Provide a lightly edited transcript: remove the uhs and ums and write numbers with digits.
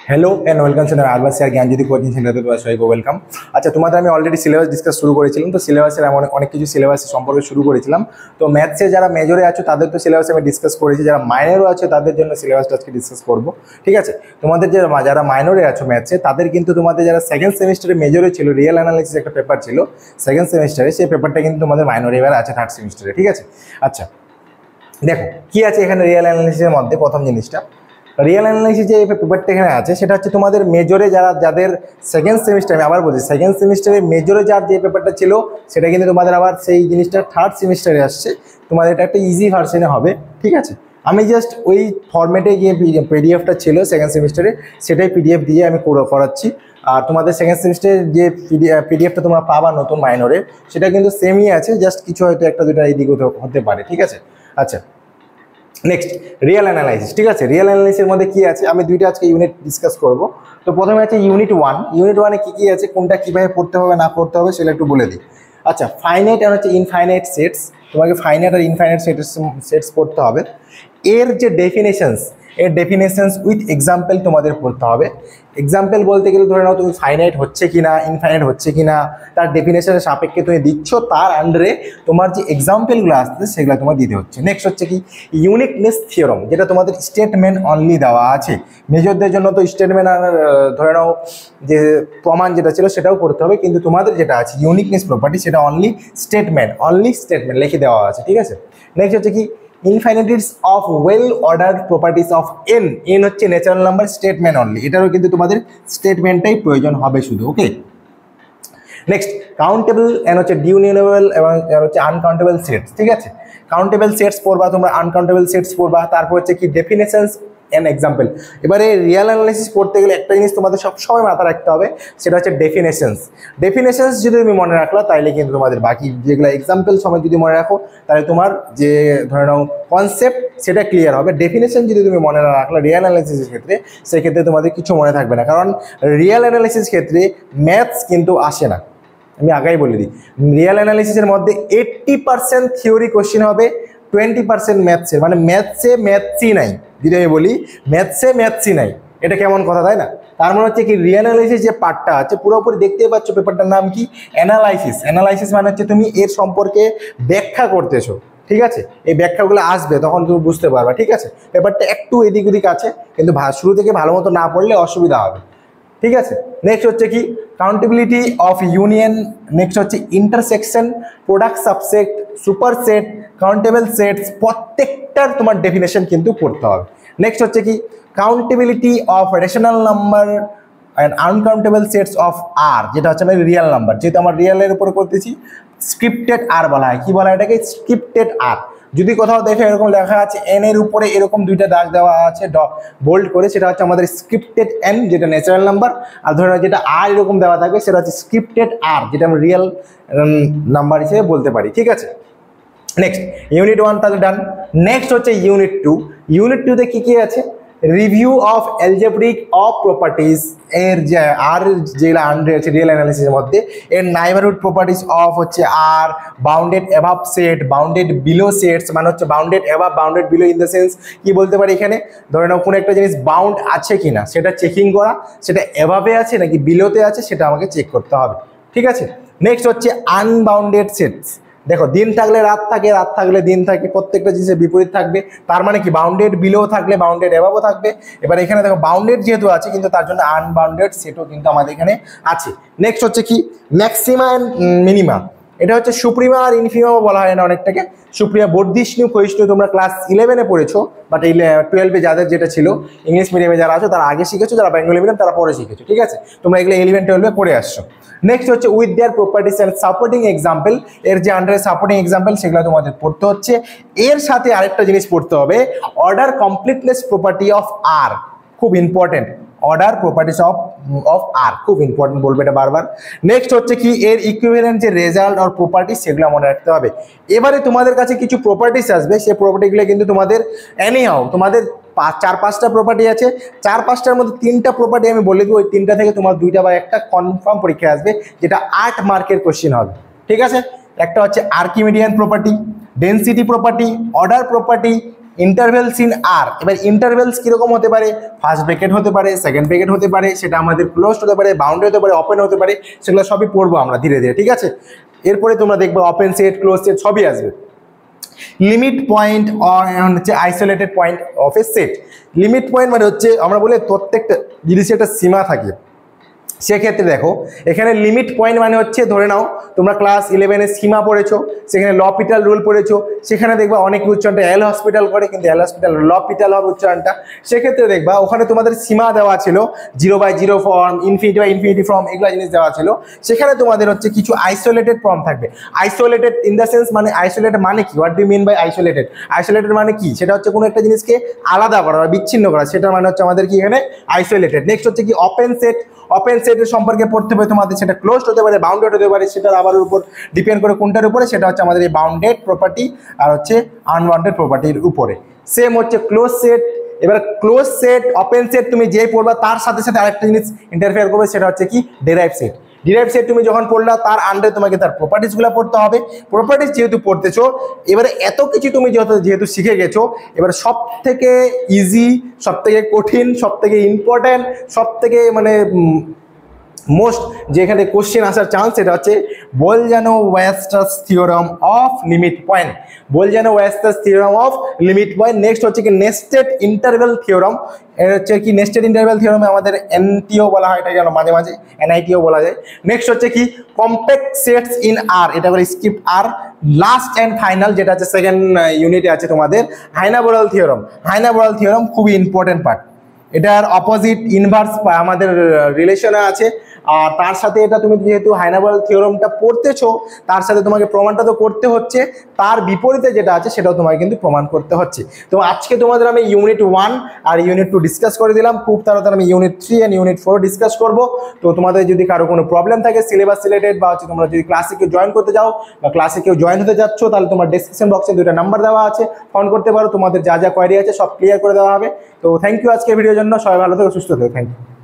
Hello and welcome to आरबास यार Gyanjyoti coaching centre তোমাদের সবাইকে ওয়েলকাম। আচ্ছা, তোমাদের আমি অলরেডি সিলেবাস ডিসকাস শুরু করেছিলাম। তো সিলেবাসের এমন অনেক কিছু সিলেবাস সম্পর্কে শুরু করেছিলাম। তো ম্যাথসে যারা মেজরে আছো তাদের তো সিলেবাস আমি ডিসকাস করেছি, যারা মাইনরও আছে তাদের জন্য সিলেবাসটা আজকে ডিসকাস করব। ঠিক আছে, তোমাদের যারা মাইনরে আছো ম্যাথসে তাদের কিন্তু তোমাদের যারা সেকেন্ড সেমিস্টারে মেজরে ছিল রিয়েল অ্যানালাইসিস একটা পেপার ছিল সেকেন্ড সেমিস্টারে, সেই পেপারটা কিন্তু তোমাদের মাইনরে এবার আছে থার্ড সেমিস্টারে। ঠিক আছে, আচ্ছা দেখো কি আছে এখানে রিয়েল অ্যানালাইসিসের মধ্যে। প্রথম জিনিসটা, রিয়েল অ্যানালাইসিস যে পেপারটা এখানে আছে সেটা হচ্ছে তোমাদের মেজরে যাদের সেকেন্ড সেমিস্টার, আমি আবার বলছি সেকেন্ড সেমিস্টারে মেজরে যার যে পেপারটা ছিল সেটা কিন্তু তোমাদের আবার সেই জিনিসটা থার্ড সেমিস্টারে আসছে। তোমাদের এটা একটা ইজি ভার্সনে হবে। ঠিক আছে, আমি জাস্ট ওই ফরম্যাটে গিয়ে পিডিএফটা ছিল সেকেন্ড সেমিস্টারে সেটাই পিডিএফ দিয়ে আমি করাচ্ছি। আর তোমাদের সেকেন্ড সেমিস্টারের যে পিডিএফটা তোমরা পাবা নতুন মাইনরে সেটা কিন্তু সেমই আছে, জাস্ট কিছু হয়তো একটা দুটো এইদিকে হতে পারে। ঠিক আছে, আচ্ছা নেক্সট রিয়েল অ্যানালাইসিস। ঠিক আছে, রিয়েল অ্যানালাইসিসের মধ্যে কি আছে আমি দুইটা আজকে ইউনিট ডিসকাস করব। তো প্রথমে আছে ইউনিট ওয়ান। ইউনিট ওয়ানে কি আছে, কোনটা কীভাবে পড়তে হবে না পড়তে হবে সেটা একটু বলে দিই। আচ্ছা, ফাইনাইট আর হচ্ছে ইনফাইনাইট সেটস, তোমাকে ফাইনাইট আর ইনফাইনাইট সেটস পড়তে হবে। এর যে ডেফিনেশনস, এর ডেফিনেশনস উইথ এক্সাম্পল তোমাদের পড়তে হবে। এক্সাম্পল বলতে গেলে ধরে নাও তুমি ফাইনাইট হচ্ছে কিনা ইনফাইনাইট হচ্ছে কিনা তার ডেফিনেশনের সাপেক্ষে তুমি দিচ্ছ, তার আন্ডারে তোমার যে এক্সাম্পলগুলো আসছে সেগুলো তোমার দিতে হচ্ছে। নেক্সট হচ্ছে কি ইউনিকনেস থিওরাম, যেটা তোমাদের স্টেটমেন্ট অনলি দেওয়া আছে। মেজরদের জন্য তো স্টেটমেন্ট আর ধরে নাও যে প্রমাণ যেটা ছিল সেটাও করতে হবে, কিন্তু তোমাদের যেটা আছে ইউনিকনেস প্রপার্টি সেটা অনলি স্টেটমেন্ট লিখে দেওয়া আছে। ঠিক আছে, নেক্সট হচ্ছে কি infiniteness of well ordered properties of N. N হচ্ছে ন্যাচারাল নাম্বার, স্টেটমেন্ট অনলি, এটারও কিন্তু তোমাদের স্টেটমেন্টটাই প্রয়োজন হবে শুধু। ওকে, নেক্সট কাউন্টেবল এন হচ্ছে ডিউনিউনেবল এবং হচ্ছে আনকাউন্টেবল সেটস। ঠিক আছে, কাউন্টেবল সেটস পড়বা তোমরা, আনকাউন্টেবল সেটস পড়বা। তারপর হচ্ছে কি ডেফিনেশনস এন এক্সাম্পল। এবারে রিয়েল অ্যানালাইসিস পড়তে গেলে একটা জিনিস তোমাদের সবসময় মাথায় রাখতে হবে, সেটা হচ্ছে ডেফিনেশনস। ডেফিনেশনস যদি তুমি মনে রাখলা তাহলে কিন্তু তোমাদের বাকি যেগুলো এক্সাম্পল সময় যদি মনে রাখো তাহলে তোমার যে ধরে নাও কনসেপ্ট সেটা ক্লিয়ার হবে। ডেফিনেশন যদি তুমি মনে না রাখলা রিয়েল অ্যানালাইসিসের ক্ষেত্রে, সেক্ষেত্রে তোমাদের কিছু মনে থাকবে না, কারণ রিয়েল অ্যানালাইসিস ক্ষেত্রে ম্যাথস কিন্তু আসে না। আমি আগেই বলে দিই, রিয়েল অ্যানালাইসিসের মধ্যে 80% থিওরি কোশ্চেন হবে, 20% ম্যাথসের, মানে ম্যাথসই নাই। যদি আমি বলি ম্যাথসই নাই, এটা কেমন কথা, তাই না? তার মানে হচ্ছে কি রিয়েল অ্যানালাইসিস যে পার্টটা আছে পুরোপুরি দেখতেই পাচ্ছ, পেপারটার নাম কি অ্যানালাইসিস। অ্যানালাইসিস মানে হচ্ছে তুমি এর সম্পর্কে ব্যাখ্যা করতেছো। ঠিক আছে, এই ব্যাখ্যাগুলো আসবে তখন তুমি বুঝতে পারবা। ঠিক আছে, পেপারটা একটু এদিক ওদিক আছে, কিন্তু শুরু থেকে ভালো মতো না পড়লে অসুবিধা হবে। ঠিক আছে, নেক্সট হচ্ছে কি কাউন্টেবিলিটি অফ ইউনিয়ন। নেক্সট হচ্ছে intersection, product subset, superset, countable sets, প্রত্যেকটার তোমার ডেফিনেশন কিন্তু পড়তে হবে। নেক্সট হচ্ছে কি countability of rational number and uncountable sets of R, যেটা হচ্ছে আমি রিয়েল নাম্বার, যেহেতু আমার রিয়েলের উপরে করতেছি স্ক্রিপ্টেড আর বলা হয়। কি বলা হয় এটাকে? স্ক্রিপ্টেড আর। যদি কোথাও দেখে এরকম লেখা আছে এন এর উপরে এরকম দুইটা দাগ দেওয়া আছে বোল্ড করে, সেটা হচ্ছে আমাদের স্ক্রিপ্টেড এন যেটা ন্যাচারাল নাম্বার, আর ধরে নাও যেটা আর এরকম দেওয়া থাকবে সেটা হচ্ছে স্ক্রিপ্টেড আর, যেটা আমরা রিয়েল নাম্বার হিসেবে বলতে পারি। ঠিক আছে, নেক্সট ইউনিট ওয়ান তাহলে ডান। নেক্সট হচ্ছে ইউনিট টু। ইউনিট টুতে কি আছে? Review of algebraic of properties. এর যে আর যেগুলো আন্ডার আছে রিয়েল অ্যানালাইসিসের মধ্যে, এর নাইবারহুড প্রপার্টিজ অফ হচ্ছে আর, bounded অ্যাভাব set, bounded below sets, মানে হচ্ছে bounded অ্যাভাব bounded below in the sense কি বলতে পারি এখানে, ধরে নাও কোনো একটা জিনিস বাউন্ড আছে কিনা সেটা চেকিং করা, সেটা অ্যাভাবে আছে নাকি বিলোতে আছে সেটা আমাকে চেক করতে হবে। ঠিক আছে, নেক্সট হচ্ছে আনবাউন্ডেড সেটস। দেখো দিন থাকলে রাত থাকে, রাত থাকলে দিন থাকে, প্রত্যেকটা জিনিসের বিপরীত থাকবে, তার মানে কি বাউন্ডেড বিলো থাকলে বাউন্ডেড অ্যাভাবও থাকবে। এবার এখানে দেখো বাউন্ডেড যেহেতু আছে কিন্তু তার জন্য আনবাউন্ডেড সেটও কিন্তু আমাদের এখানে আছে। নেক্সট হচ্ছে কি ম্যাক্সিমা অ্যান্ড মিনিমা। এটা হচ্ছে সুপ্রিমা আর ইনফিমাও বলা হয় না অনেকটাকে। সুপ্রিমা বর্ধিষ্ণু ক্ষয়িষ্ণু তোমরা ক্লাস 11-এ পড়েছো, বাট 12-এ যাদের যেটা ছিল ইংলিশ মিডিয়ামে যারা আছো তারা আগে শিখেছো, যারা বেঙ্গলি মিডিয়াম তারা পরে শিখেছো। ঠিক আছে, তোমরা এগুলো 11-12-এ পড়ে আসছো। নেক্সট হচ্ছে with their properties and supporting example. এর যে আন্ডারে সাপোর্টিং এক্সাম্পল সেগুলো তোমাদের পড়তে হচ্ছে। এর সাথে আরেকটা জিনিস পড়তে হবে, অর্ডার কমপ্লিটনেস প্রপার্টি অফ আর, খুব ইম্পর্টেন্ট। অর্ডার প্রপার্টিস অফ আর খুব ইম্পর্টেন্ট, বলবে এটা বারবার। নেক্সট হচ্ছে কি এর ইকুইভ্যালেন্ট যে রেজাল্ট আর প্রপার্টিস সেগুলো মনে রাখতে হবে। এবারে তোমাদের কাছে কিছু প্রপার্টিস আসবে, সেই প্রপার্টিগুলো কিন্তু তোমাদের এনিহাও তোমাদের 4-5টা প্রপার্টি আছে, 4-5টার মধ্যে 3টা প্রপার্টি আমি বলে দেবো, ওই 3টা থেকে তোমার 2টা বা একটা কনফার্ম পরীক্ষা আসবে, যেটা 8 মার্কের কোশ্চেন হবে। ঠিক আছে, একটা হচ্ছে Archimedean property, density property, order property, intervals in R. এবার ইন্টারভেলস কীরকম হতে পারে, ফার্স্ট ব্র্যাকেট হতে পারে, সেকেন্ড ব্র্যাকেট হতে পারে, সেটা আমাদের ক্লোজড হতে পারে, বাউন্ডারি হতে পারে, ওপেন হতে পারে, সেগুলো সবই পড়বো আমরা ধীরে ধীরে, ঠিক আছে। এরপরে তোমরা দেখবে ওপেন সেট, ক্লোজ সেট সবই আসবে। লিমিট পয়েন্ট হচ্ছে isolated point of A set. Limit point মানে হচ্ছে আমরা বলি প্রত্যেকটা জিনিসের একটা সীমা থাকে, সেক্ষেত্রে দেখো এখানে লিমিট পয়েন্ট মানে হচ্ছে ধরে নাও তোমরা ক্লাস 11-এ সীমা পড়েছো, সেখানে লপিটাল রুল পড়েছো, সেখানে দেখবা অনেক উচ্চারণটা এল হসপিটাল করে, কিন্তু এল হসপিটাল লপিটাল হবে উচ্চারণটা। সেক্ষেত্রে দেখবা ওখানে তোমাদের সীমা দেওয়া ছিল 0/0 ফর্ম, ইনফিনিটি ফর্ম, এগুলো জিনিস দেওয়া ছিল। সেখানে তোমাদের হচ্ছে কিছু আইসোলেটেড ফর্ম থাকবে। আইসোলেটেড ইন দ্য সেন্স মানে আইসোলেটেড মানে কি, what do mean by isolated? Isolated মানে কি, সেটা হচ্ছে কোনো একটা জিনিসকে আলাদা করা বা বিচ্ছিন্ন করা, সেটা মানে হচ্ছে আমাদের কি এখানে আইসোলেটেড। নেক্সট হচ্ছে কি ওপেন সেট। ওপেন সেটের সম্পর্কে পড়তে হবে তোমাদের, সেটা ক্লোজড হতে পারে, বাউন্ডেড হতে পারে, সেটার আবার উপর ডিপেন্ড করে কোনটার উপরে, সেটা হচ্ছে আমাদের এই বাউন্ডেড প্রপার্টি আর হচ্ছে আনবাউন্ডেড প্রপার্টির উপরে। সেম হচ্ছে ক্লোজ সেট। এবার ক্লোজ সেট ওপেন সেট তুমি যেই পড়বা তার সাথে সাথে আরেকটা জিনিস ইন্টারফেয়ার করবে, সেটা হচ্ছে কি ডেরাইভ সেট। ডিরাইভ সেট তুমি যখন পড়লা তার আন্ডারে তোমাকে তার প্রপার্টিসগুলো পড়তে হবে। প্রপার্টিস যেহেতু পড়তেছো, এবারে এত কিছু তুমি যেহেতু শিখে গেছো, এবার সব থেকে ইজি, সব থেকে কঠিন, সব থেকে ইম্পর্ট্যান্ট, সব থেকে মানে মোস্ট যেখানে কোশ্চেন আসার চান্স, সেটা হচ্ছে Bolzano Weierstrass theorem of limit point. Bolzano Weierstrass theorem of limit point. Next হচ্ছে কি নেস্টেড ইন্টারভ্যাল থিওরাম। এর হচ্ছে কি নেস্টেড ইন্টারভ্যাল থিওরামে আমাদের এনটিও বলা হয়, এটা যেন মাঝে মাঝে এনআইটিও বলা যায়। নেক্সট হচ্ছে কি কম্প্যাক্ট সেটস ইন আর, এটা বলে skip R. Last and final যেটা আছে সেকেন্ড ইউনিটে আছে তোমাদের হাইনাবোরাল থিওরাম। হাইনাবোরাল থিওরাম খুবই ইম্পর্টেন্ট পার্ট, এটার অপোজিট ইনভার্স আমাদের রিলেশনে আছে। আর তার সাথে এটা তুমি যেহেতু হাইনাবোরাল থিওরামটা পড়তেছো, তার সাথে তোমাকে প্রমাণটা তো করতে হচ্ছে, তার বিপরীতে যেটা আছে সেটাও তোমাকে কিন্তু প্রমাণ করতে হচ্ছে। তো আজকে তোমাদের আমি ইউনিট 1 আর ইউনিট 2 ডিসকাস করে দিলাম। খুব তাড়াতাড়ি আমি ইউনিট 3 এন্ড ইউনিট 4 ডিসকাস করব। তো তোমাদের যদি কারো কোনো প্রবলেম থাকে সিলেবাস রিলেটেড, বা হচ্ছে তোমরা যদি ক্লাসে কেউ জয়েন করতে যাও বা ক্লাসে কেউ জয়েন হতে যাচ্ছ, তাহলে তোমার ডেসক্রিপশন বক্সে 2টা নাম্বার দেওয়া আছে, ফোন করতে পারো। তোমাদের যা যা কোয়ারি আছে সব ক্লিয়ার করে দেওয়া হবে। তো থ্যাংক ইউ আজকে ভিডিওর জন্য। সবাই ভালো থেকো, সুস্থ থেকো। Thank you.